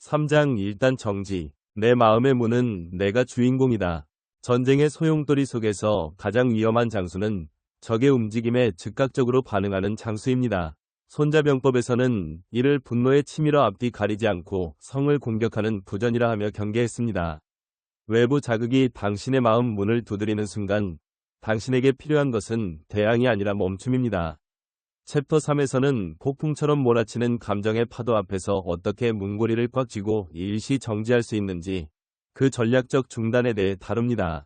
3장 1단 정지. 내 마음의 문은 내가 주인공이다. 전쟁의 소용돌이 속에서 가장 위험한 장수는 적의 움직임에 즉각적으로 반응하는 장수입니다. 손자병법에서는 이를 분노의 치밀어 앞뒤 가리지 않고 성을 공격하는 부전이라 하며 경계했습니다. 외부 자극이 당신의 마음 문을 두드리는 순간 당신에게 필요한 것은 대항이 아니라 멈춤입니다. 챕터 3에서는 폭풍처럼 몰아치는 감정의 파도 앞에서 어떻게 문고리를 꽉 쥐고 일시 정지할 수 있는지 그 전략적 중단에 대해 다룹니다.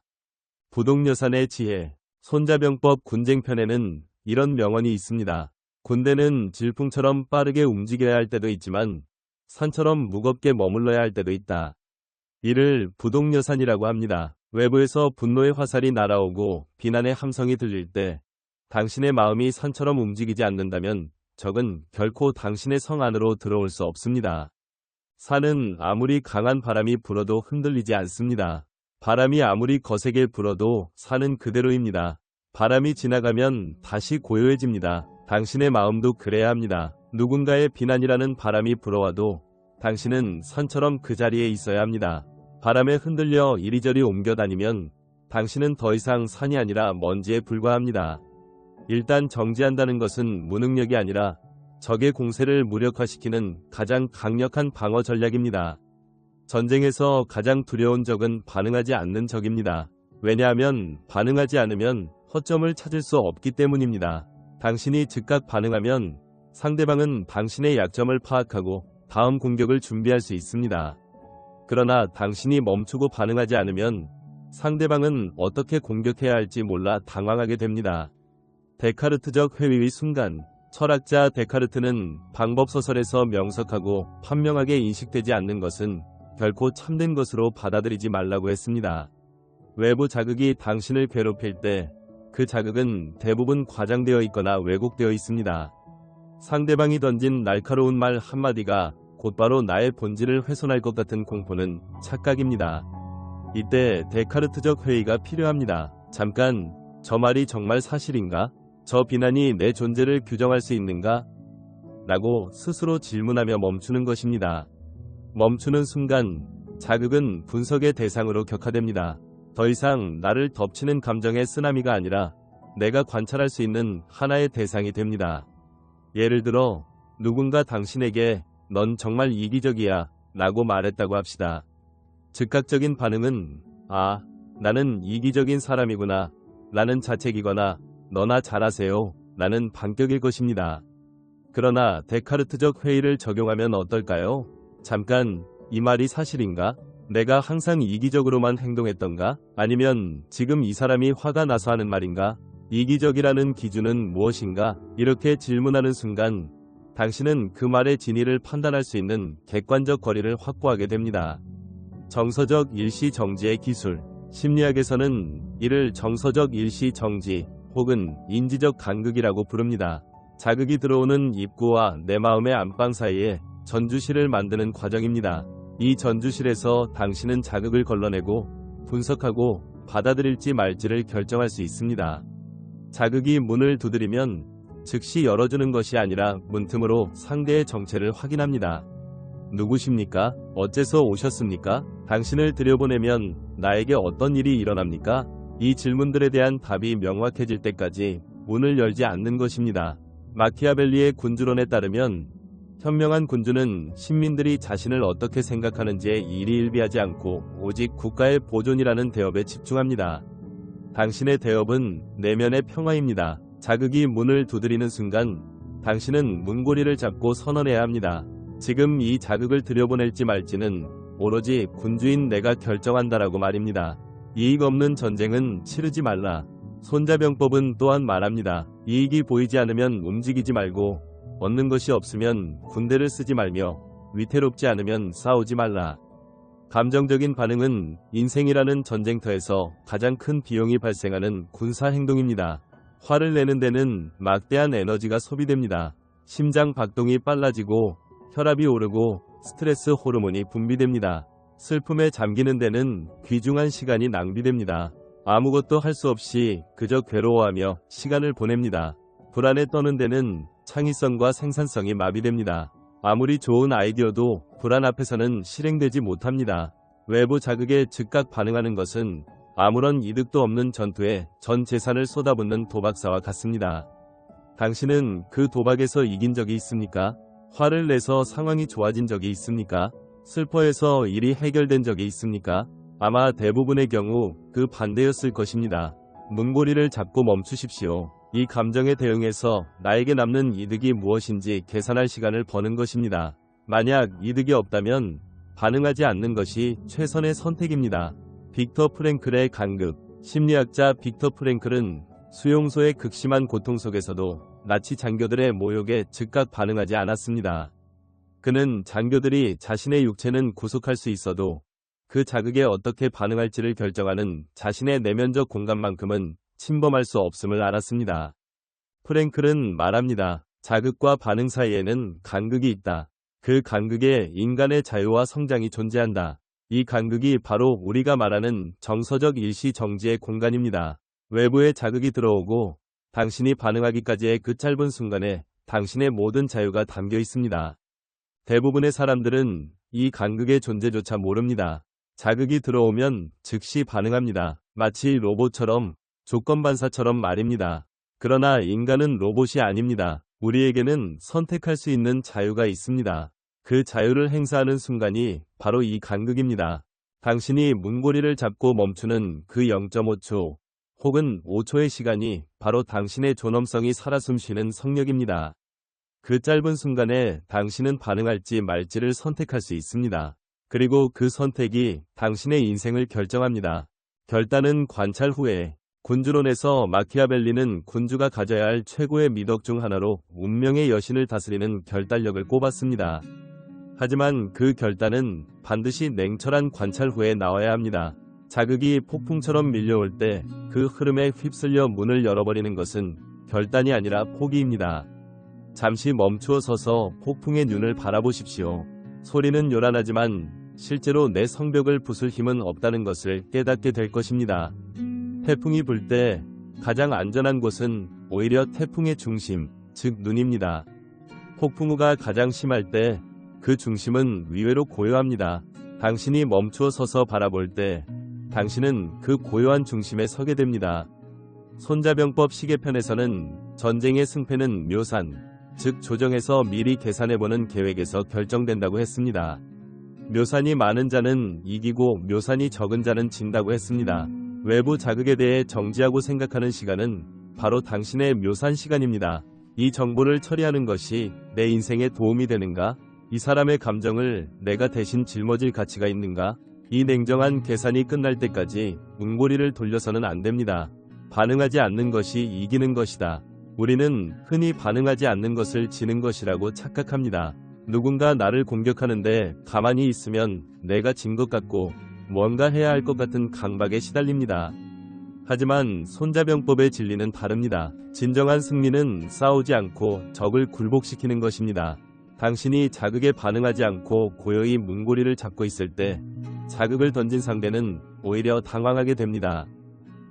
부동여산의 지혜. 손자병법 군쟁편에는 이런 명언이 있습니다. 군대는 질풍처럼 빠르게 움직여야 할 때도 있지만 산처럼 무겁게 머물러야 할 때도 있다. 이를 부동여산이라고 합니다. 외부에서 분노의 화살이 날아오고 비난의 함성이 들릴 때 당신의 마음이 산처럼 움직이지 않는다면 적은 결코 당신의 성 안으로 들어올 수 없습니다. 산은 아무리 강한 바람이 불어도 흔들리지 않습니다. 바람이 아무리 거세게 불어도 산은 그대로입니다. 바람이 지나가면 다시 고요해집니다. 당신의 마음도 그래야 합니다. 누군가의 비난이라는 바람이 불어와도 당신은 산처럼 그 자리에 있어야 합니다. 바람에 흔들려 이리저리 옮겨다니면 당신은 더 이상 산이 아니라 먼지에 불과합니다. 일단 정지한다는 것은 무능력이 아니라 적의 공세를 무력화시키는 가장 강력한 방어 전략입니다. 전쟁에서 가장 두려운 적은 반응하지 않는 적입니다. 왜냐하면 반응하지 않으면 허점을 찾을 수 없기 때문입니다. 당신이 즉각 반응하면 상대방은 당신의 약점을 파악하고 다음 공격을 준비할 수 있습니다. 그러나 당신이 멈추고 반응하지 않으면 상대방은 어떻게 공격해야 할지 몰라 당황하게 됩니다. 데카르트적 회의의 순간. 철학자 데카르트는 방법소설에서 명석하고 판명하게 인식되지 않는 것은 결코 참된 것으로 받아들이지 말라고 했습니다. 외부 자극이 당신을 괴롭힐 때 그 자극은 대부분 과장되어 있거나 왜곡되어 있습니다. 상대방이 던진 날카로운 말 한마디가 곧바로 나의 본질을 훼손할 것 같은 공포는 착각입니다. 이때 데카르트적 회의가 필요합니다. 잠깐, 저 말이 정말 사실인가? 저 비난이 내 존재를 규정할 수 있는가? 라고 스스로 질문하며 멈추는 것입니다. 멈추는 순간 자극은 분석의 대상으로 격화됩니다. 더 이상 나를 덮치는 감정의 쓰나미가 아니라 내가 관찰할 수 있는 하나의 대상이 됩니다. 예를 들어 누군가 당신에게 넌 정말 이기적이야 라고 말했다고 합시다. 즉각적인 반응은 아, 나는 이기적인 사람이구나 라는 자책이거나 너나 잘하세요 라는 반격일 것입니다. 그러나 데카르트적 회의를 적용하면 어떨까요? 잠깐, 이 말이 사실인가? 내가 항상 이기적으로만 행동했던가? 아니면 지금 이 사람이 화가 나서 하는 말인가? 이기적이라는 기준은 무엇인가? 이렇게 질문하는 순간 당신은 그 말의 진위를 판단할 수 있는 객관적 거리를 확보하게 됩니다. 정서적 일시정지의 기술. 심리학에서는 이를 정서적 일시정지 혹은 인지적 간극이라고 부릅니다. 자극이 들어오는 입구와 내 마음의 안방 사이에 전주실을 만드는 과정입니다. 이 전주실에서 당신은 자극을 걸러내고 분석하고 받아들일지 말지를 결정할 수 있습니다. 자극이 문을 두드리면 즉시 열어주는 것이 아니라 문틈으로 상대의 정체를 확인합니다. 누구십니까? 어째서 오셨습니까? 당신을 들여보내면 나에게 어떤 일이 일어납니까? 이 질문들에 대한 답이 명확해질 때까지 문을 열지 않는 것입니다. 마키아벨리의 군주론에 따르면 현명한 군주는 신민들이 자신을 어떻게 생각하는지에 일희일비하지 않고 오직 국가의 보존이라는 대업에 집중합니다. 당신의 대업은 내면의 평화입니다. 자극이 문을 두드리는 순간 당신은 문고리를 잡고 선언해야 합니다. 지금 이 자극을 들여보낼지 말지는 오로지 군주인 내가 결정한다라고 말입니다. 이익 없는 전쟁은 치르지 말라. 손자병법은 또한 말합니다. 이익이 보이지 않으면 움직이지 말고 얻는 것이 없으면 군대를 쓰지 말며 위태롭지 않으면 싸우지 말라. 감정적인 반응은 인생이라는 전쟁터에서 가장 큰 비용이 발생하는 군사 행동입니다. 화를 내는 데는 막대한 에너지가 소비됩니다. 심장 박동이 빨라지고 혈압이 오르고 스트레스 호르몬이 분비됩니다. 슬픔에 잠기는 데는 귀중한 시간이 낭비됩니다. 아무것도 할 수 없이 그저 괴로워하며 시간을 보냅니다. 불안에 떠는 데는 창의성과 생산성이 마비됩니다. 아무리 좋은 아이디어도 불안 앞에서는 실행되지 못합니다. 외부 자극에 즉각 반응하는 것은 아무런 이득도 없는 전투에 전 재산을 쏟아붓는 도박사와 같습니다. 당신은 그 도박에서 이긴 적이 있습니까? 화를 내서 상황이 좋아진 적이 있습니까? 슬퍼해서 일이 해결된 적이 있습니까? 아마 대부분의 경우 그 반대였을 것입니다. 문고리를 잡고 멈추십시오. 이 감정에 대응해서 나에게 남는 이득이 무엇인지 계산할 시간을 버는 것입니다. 만약 이득이 없다면 반응하지 않는 것이 최선의 선택입니다. 빅터 프랭클의 간극. 심리학자 빅터 프랭클은 수용소의 극심한 고통 속에서도 나치 장교들의 모욕에 즉각 반응하지 않았습니다. 그는 장교들이 자신의 육체는 구속할 수 있어도 그 자극에 어떻게 반응할지를 결정하는 자신의 내면적 공간만큼은 침범할 수 없음을 알았습니다. 프랭클은 말합니다. 자극과 반응 사이에는 간극이 있다. 그 간극에 인간의 자유와 성장이 존재한다. 이 간극이 바로 우리가 말하는 정서적 일시정지의 공간입니다. 외부의 자극이 들어오고 당신이 반응하기까지의 그 짧은 순간에 당신의 모든 자유가 담겨 있습니다. 대부분의 사람들은 이 간극의 존재조차 모릅니다. 자극이 들어오면 즉시 반응합니다. 마치 로봇처럼, 조건반사처럼 말입니다. 그러나 인간은 로봇이 아닙니다. 우리에게는 선택할 수 있는 자유가 있습니다. 그 자유를 행사하는 순간이 바로 이 간극입니다. 당신이 문고리를 잡고 멈추는 그 0.5초 혹은 5초의 시간이 바로 당신의 존엄성이 살아 숨쉬는 성력입니다. 그 짧은 순간에 당신은 반응할지 말지를 선택할 수 있습니다. 그리고 그 선택이 당신의 인생을 결정합니다. 결단은 관찰 후에. 군주론에서 마키아벨리는 군주가 가져야 할 최고의 미덕 중 하나로 운명의 여신을 다스리는 결단력을 꼽았습니다. 하지만 그 결단은 반드시 냉철한 관찰 후에 나와야 합니다. 자극이 폭풍처럼 밀려올 때 그 흐름에 휩쓸려 문을 열어버리는 것은 결단이 아니라 포기입니다. 잠시 멈추어 서서 폭풍의 눈을 바라보십시오. 소리는 요란하지만 실제로 내 성벽을 부술 힘은 없다는 것을 깨닫게 될 것입니다. 태풍이 불 때 가장 안전한 곳은 오히려 태풍의 중심, 즉 눈입니다. 폭풍우가 가장 심할 때 그 중심은 의외로 고요합니다. 당신이 멈추어 서서 바라볼 때 당신은 그 고요한 중심에 서게 됩니다. 손자병법 시계편에서는 전쟁의 승패는 묘산, 즉 조정에서 미리 계산해보는 계획에서 결정된다고 했습니다. 묘산이 많은 자는 이기고 묘산이 적은 자는 진다고 했습니다. 외부 자극에 대해 정지하고 생각하는 시간은 바로 당신의 묘산 시간입니다. 이 정보를 처리하는 것이 내 인생에 도움이 되는가? 이 사람의 감정을 내가 대신 짊어질 가치가 있는가? 이 냉정한 계산이 끝날 때까지 문고리를 돌려서는 안 됩니다. 반응하지 않는 것이 이기는 것이다. 우리는 흔히 반응하지 않는 것을 지는 것이라고 착각합니다. 누군가 나를 공격하는데 가만히 있으면 내가 진 것 같고 뭔가 해야 할 것 같은 강박에 시달립니다. 하지만 손자병법의 진리는 다릅니다. 진정한 승리는 싸우지 않고 적을 굴복시키는 것입니다. 당신이 자극에 반응하지 않고 고요히 문고리를 잡고 있을 때 자극을 던진 상대는 오히려 당황하게 됩니다.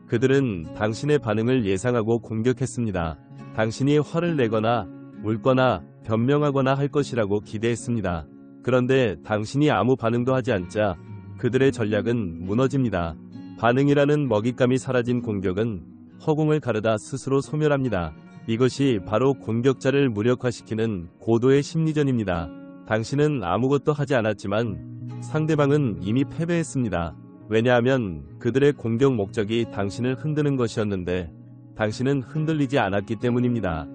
그들은 당신의 반응을 예상하고 공격했습니다. 당신이 화를 내거나 울거나 변명하거나 할 것이라고 기대했습니다. 그런데 당신이 아무 반응도 하지 않자 그들의 전략은 무너집니다. 반응이라는 먹잇감이 사라진 공격은 허공을 가르다 스스로 소멸합니다. 이것이 바로 공격자를 무력화시키는 고도의 심리전입니다. 당신은 아무것도 하지 않았지만 상대방은 이미 패배했습니다. 왜냐하면 그들의 공격 목적이 당신을 흔드는 것이었는데 당신은 흔들리지 않았기 때문입니다.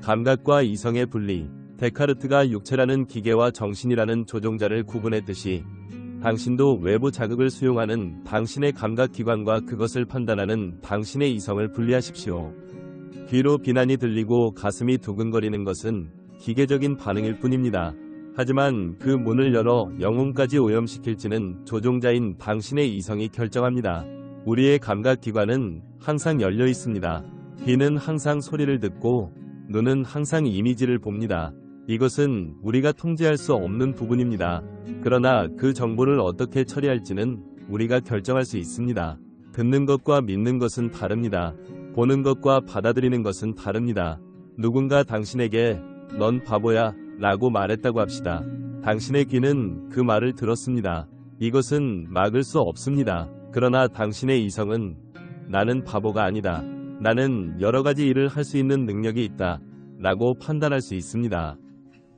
감각과 이성의 분리. 데카르트가 육체라는 기계와 정신이라는 조종자를 구분했듯이 당신도 외부 자극을 수용하는 당신의 감각기관과 그것을 판단하는 당신의 이성을 분리하십시오. 귀로 비난이 들리고 가슴이 두근거리는 것은 기계적인 반응일 뿐입니다. 하지만 그 문을 열어 영혼까지 오염시킬지는 조종자인 당신의 이성이 결정합니다. 우리의 감각기관은 항상 열려 있습니다. 귀는 항상 소리를 듣고 눈은 항상 이미지를 봅니다. 이것은 우리가 통제할 수 없는 부분입니다. 그러나 그 정보를 어떻게 처리할지는 우리가 결정할 수 있습니다. 듣는 것과 믿는 것은 다릅니다. 보는 것과 받아들이는 것은 다릅니다. 누군가 당신에게 넌 바보야 라고 말했다고 합시다. 당신의 귀는 그 말을 들었습니다. 이것은 막을 수 없습니다. 그러나 당신의 이성은 나는 바보가 아니다. 나는 여러 가지 일을 할 수 있는 능력이 있다. 라고 판단할 수 있습니다.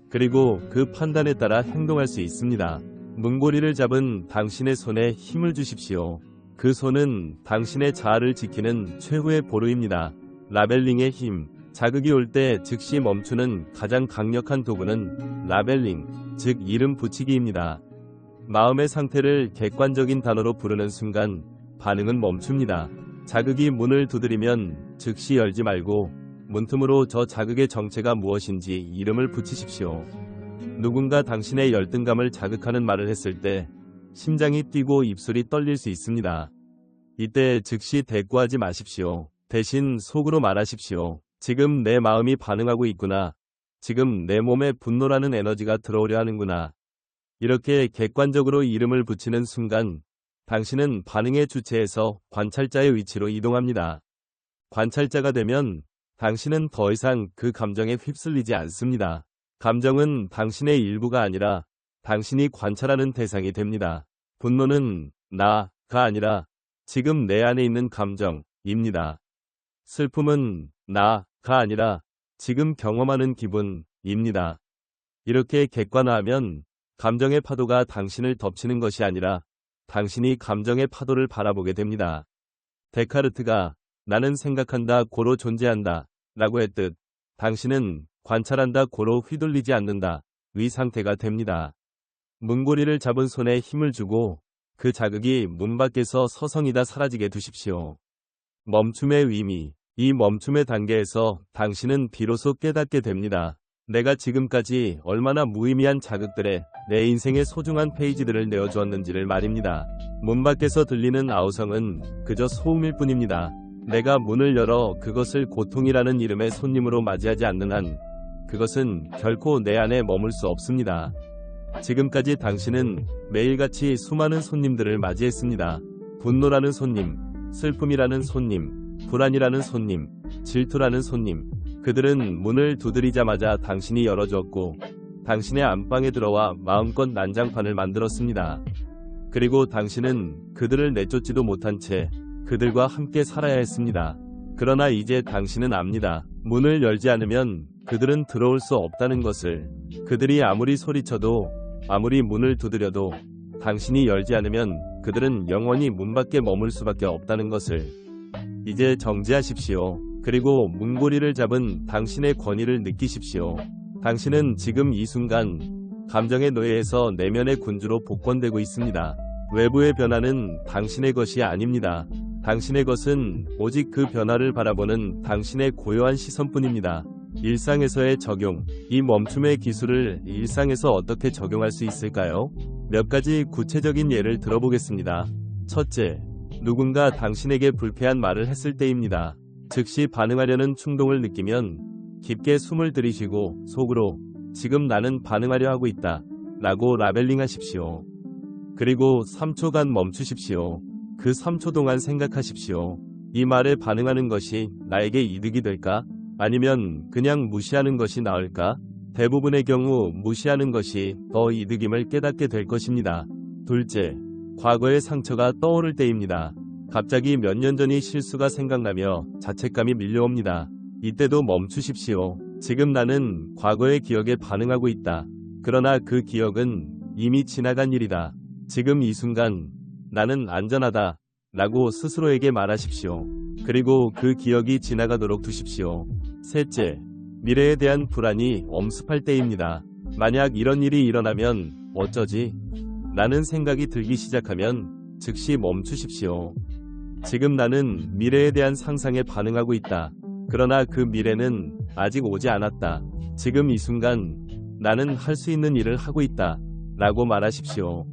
그리고 그 판단에 따라 행동할 수 있습니다. 문고리를 잡은 당신의 손에 힘을 주십시오. 그 손은 당신의 자아를 지키는 최후의 보루입니다. 라벨링의 힘. 자극이 올 때 즉시 멈추는 가장 강력한 도구는 라벨링, 즉 이름 붙이기입니다. 마음의 상태를 객관적인 단어로 부르는 순간 반응은 멈춥니다. 자극이 문을 두드리면 즉시 열지 말고 문틈으로 저 자극의 정체가 무엇인지 이름을 붙이십시오. 누군가 당신의 열등감을 자극하는 말을 했을 때 심장이 뛰고 입술이 떨릴 수 있습니다. 이때 즉시 대꾸하지 마십시오. 대신 속으로 말하십시오. 지금 내 마음이 반응하고 있구나. 지금 내 몸에 분노라는 에너지가 들어오려 하는구나. 이렇게 객관적으로 이름을 붙이는 순간 당신은 반응의 주체에서 관찰자의 위치로 이동합니다. 관찰자가 되면 당신은 더 이상 그 감정에 휩쓸리지 않습니다. 감정은 당신의 일부가 아니라 당신이 관찰하는 대상이 됩니다. 분노는 나가 아니라 지금 내 안에 있는 감정입니다. 슬픔은 나가 아니라 지금 경험하는 기분입니다. 이렇게 객관화하면 감정의 파도가 당신을 덮치는 것이 아니라 당신이 감정의 파도를 바라보게 됩니다. 데카르트가 나는 생각한다 고로 존재한다 라고 했듯 당신은 관찰한다 고로 휘둘리지 않는다 위 상태가 됩니다. 문고리를 잡은 손에 힘을 주고 그 자극이 문 밖에서 서성이다 사라지게 두십시오. 멈춤의 의미. 이 멈춤의 단계에서 당신은 비로소 깨닫게 됩니다. 내가 지금까지 얼마나 무의미한 자극들에 내 인생의 소중한 페이지들을 내어주었는지를 말입니다. 문 밖에서 들리는 아우성은 그저 소음일 뿐입니다. 내가 문을 열어 그것을 고통이라는 이름의 손님으로 맞이하지 않는 한 그것은 결코 내 안에 머물 수 없습니다. 지금까지 당신은 매일같이 수많은 손님들을 맞이했습니다. 분노라는 손님, 슬픔이라는 손님, 불안이라는 손님, 질투라는 손님. 그들은 문을 두드리자마자 당신이 열어주었고 당신의 안방에 들어와 마음껏 난장판을 만들었습니다. 그리고 당신은 그들을 내쫓지도 못한 채 그들과 함께 살아야 했습니다. 그러나 이제 당신은 압니다. 문을 열지 않으면 그들은 들어올 수 없다는 것을. 그들이 아무리 소리쳐도 아무리 문을 두드려도 당신이 열지 않으면 그들은 영원히 문 밖에 머물 수밖에 없다는 것을. 이제 정지하십시오. 그리고 문고리를 잡은 당신의 권위를 느끼십시오. 당신은 지금 이 순간 감정의 노예에서 내면의 군주로 복권되고 있습니다. 외부의 변화는 당신의 것이 아닙니다. 당신의 것은 오직 그 변화를 바라보는 당신의 고요한 시선뿐입니다. 일상에서의 적용. 이 멈춤의 기술을 일상에서 어떻게 적용할 수 있을까요? 몇 가지 구체적인 예를 들어보겠습니다. 첫째, 누군가 당신에게 불쾌한 말을 했을 때입니다. 즉시 반응하려는 충동을 느끼면 깊게 숨을 들이쉬고 속으로 지금 나는 반응하려 하고 있다 라고 라벨링하십시오. 그리고 3초간 멈추십시오. 그 3초 동안 생각하십시오. 이 말에 반응하는 것이 나에게 이득이 될까? 아니면 그냥 무시하는 것이 나을까? 대부분의 경우 무시하는 것이 더 이득임을 깨닫게 될 것입니다. 둘째, 과거의 상처가 떠오를 때입니다. 갑자기 몇 년 전의 실수가 생각나며 자책감이 밀려옵니다. 이때도 멈추십시오. 지금 나는 과거의 기억에 반응하고 있다. 그러나 그 기억은 이미 지나간 일이다. 지금 이 순간 나는 안전하다 라고 스스로에게 말하십시오. 그리고 그 기억이 지나가도록 두십시오. 셋째, 미래에 대한 불안이 엄습할 때입니다. 만약 이런 일이 일어나면 어쩌지? 라는 생각이 들기 시작하면 즉시 멈추십시오. 지금 나는 미래에 대한 상상에 반응하고 있다. 그러나 그 미래는 아직 오지 않았다. 지금 이 순간 나는 할 수 있는 일을 하고 있다 라고 말하십시오.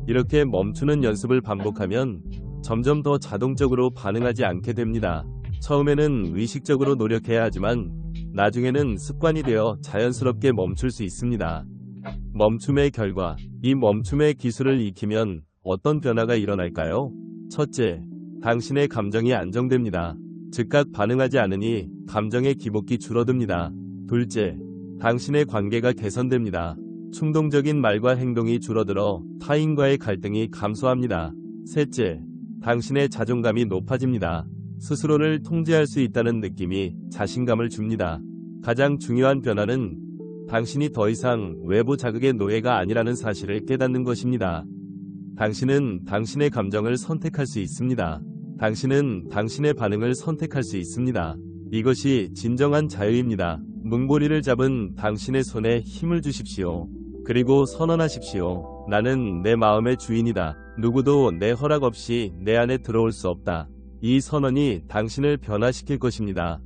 이렇게 멈추는 연습을 반복하면 점점 더 자동적으로 반응하지 않게 됩니다. 처음에는 의식적으로 노력해야 하지만 나중에는 습관이 되어 자연스럽게 멈출 수 있습니다. 멈춤의 결과. 이 멈춤의 기술을 익히면 어떤 변화가 일어날까요? 첫째, 당신의 감정이 안정됩니다. 즉각 반응하지 않으니 감정의 기복이 줄어듭니다. 둘째, 당신의 관계가 개선됩니다. 충동적인 말과 행동이 줄어들어 타인과의 갈등이 감소합니다. 셋째, 당신의 자존감이 높아집니다. 스스로를 통제할 수 있다는 느낌이 자신감을 줍니다. 가장 중요한 변화는 당신이 더 이상 외부 자극의 노예가 아니라는 사실을 깨닫는 것입니다. 당신은 당신의 감정을 선택할 수 있습니다. 당신은 당신의 반응을 선택할 수 있습니다. 이것이 진정한 자유입니다. 문고리를 잡은 당신의 손에 힘을 주십시오. 그리고 선언하십시오. 나는 내 마음의 주인이다. 누구도 내 허락 없이 내 안에 들어올 수 없다. 이 선언이 당신을 변화시킬 것입니다.